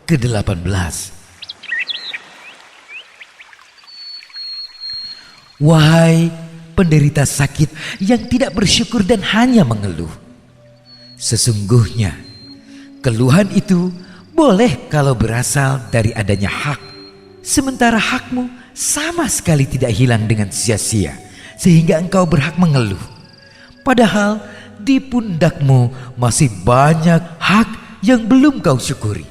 ke-18. Wahai penderita sakit yang tidak bersyukur dan hanya mengeluh, sesungguhnya keluhan itu boleh kalau berasal dari adanya hak, sementara hakmu sama sekali tidak hilang dengan sia-sia sehingga engkau berhak mengeluh. Padahal di pundakmu masih banyak hak yang belum kau syukuri.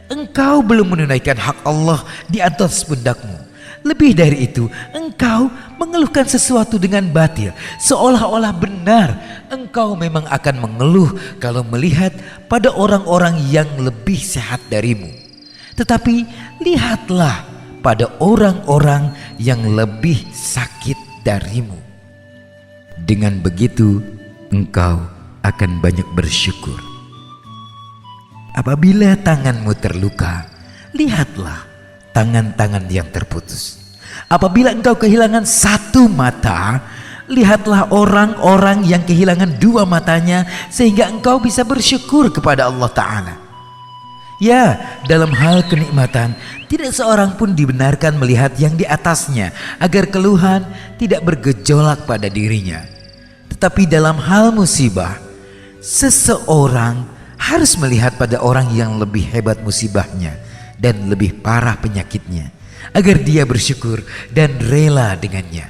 Engkau belum menunaikan hak Allah di atas pundakmu. Lebih dari itu, engkau mengeluhkan sesuatu dengan batil, seolah-olah benar. Engkau memang akan mengeluh kalau melihat pada orang-orang yang lebih sehat darimu. Tetapi lihatlah pada orang-orang yang lebih sakit darimu. Dengan begitu, engkau akan banyak bersyukur. Apabila tanganmu terluka, lihatlah tangan-tangan yang terputus. Apabila engkau kehilangan satu mata, lihatlah orang-orang yang kehilangan dua matanya sehingga engkau bisa bersyukur kepada Allah Ta'ala. Ya, dalam hal kenikmatan, tidak seorang pun dibenarkan melihat yang di atasnya agar keluhan tidak bergejolak pada dirinya. Tetapi dalam hal musibah, seseorang harus melihat pada orang yang lebih hebat musibahnya dan lebih parah penyakitnya, agar dia bersyukur dan rela dengannya.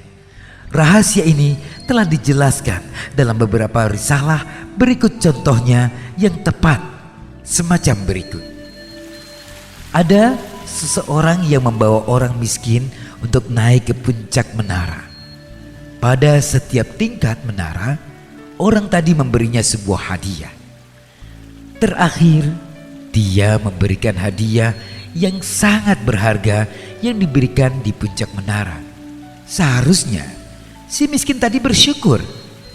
Rahasia ini telah dijelaskan dalam beberapa risalah. Berikut contohnya yang tepat semacam berikut. Ada seseorang yang membawa orang miskin untuk naik ke puncak menara. Pada setiap tingkat menara, orang tadi memberinya sebuah hadiah. Terakhir, dia memberikan hadiah yang sangat berharga yang diberikan di puncak menara. Seharusnya si miskin tadi bersyukur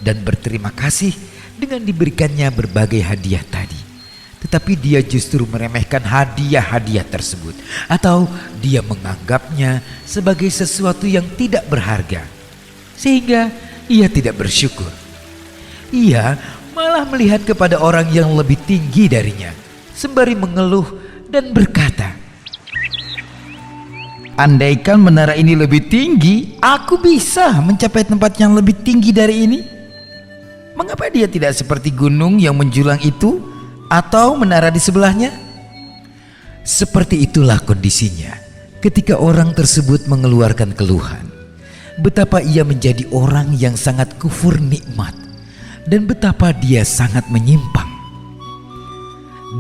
dan berterima kasih dengan diberikannya berbagai hadiah tadi. Tetapi dia justru meremehkan hadiah-hadiah tersebut, atau dia menganggapnya sebagai sesuatu yang tidak berharga, sehingga ia tidak bersyukur. Ia malah melihat kepada orang yang lebih tinggi darinya sembari mengeluh dan berkata, "Andaikan menara ini lebih tinggi, aku bisa mencapai tempat yang lebih tinggi dari ini. Mengapa dia tidak seperti gunung yang menjulang itu atau menara di sebelahnya?" Seperti itulah kondisinya ketika orang tersebut mengeluarkan keluhan. Betapa ia menjadi orang yang sangat kufur nikmat dan betapa dia sangat menyimpang.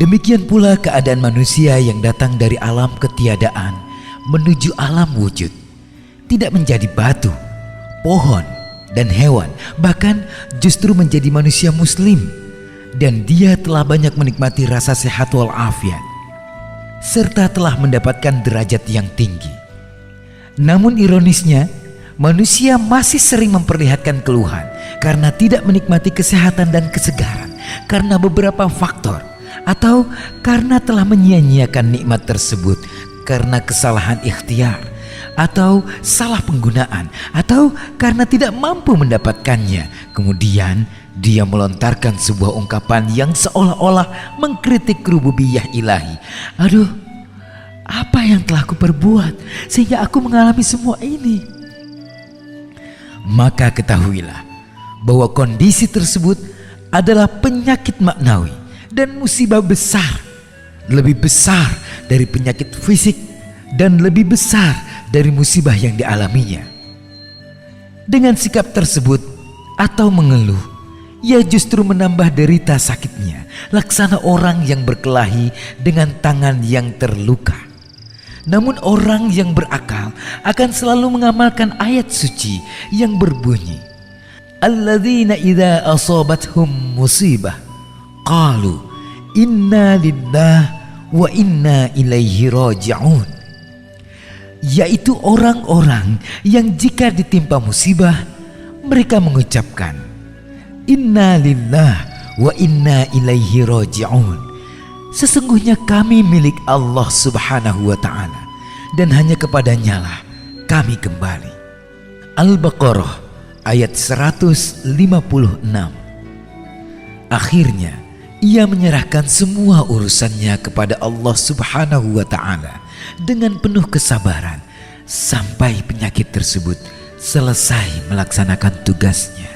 Demikian pula keadaan manusia yang datang dari alam ketiadaan menuju alam wujud, tidak menjadi batu, pohon, dan hewan, bahkan justru menjadi manusia muslim, dan dia telah banyak menikmati rasa sehat walafiat serta telah mendapatkan derajat yang tinggi. Namun ironisnya, manusia masih sering memperlihatkan keluhan karena tidak menikmati kesehatan dan kesegaran karena beberapa faktor, atau karena telah menyia-nyiakan nikmat tersebut karena kesalahan ikhtiar, atau salah penggunaan, atau karena tidak mampu mendapatkannya. Kemudian dia melontarkan sebuah ungkapan yang seolah-olah mengkritik rububiyah ilahi. Aduh, apa yang telah aku perbuat sehingga aku mengalami semua ini? Maka ketahuilah bahwa kondisi tersebut adalah penyakit maknawi dan musibah besar, lebih besar dari penyakit fisik dan lebih besar dari musibah yang dialaminya. Dengan sikap tersebut atau mengeluh, ia justru menambah derita sakitnya, laksana orang yang berkelahi dengan tangan yang terluka. Namun orang yang berakal akan selalu mengamalkan ayat suci yang berbunyi, "Alladzina idza asabathum musibah qalu inna lillahi wa inna ilaihi raji'un." Yaitu orang-orang yang jika ditimpa musibah, mereka mengucapkan, "Inna lillahi wa inna ilaihi raji'un." Sesungguhnya kami milik Allah Subhanahu wa ta'ala, dan hanya kepadanya lah kami kembali. Al-Baqarah ayat 156. Akhirnya Ia menyerahkan semua urusannya kepada Allah Subhanahu wa Ta'ala dengan penuh kesabaran sampai penyakit tersebut selesai melaksanakan tugasnya.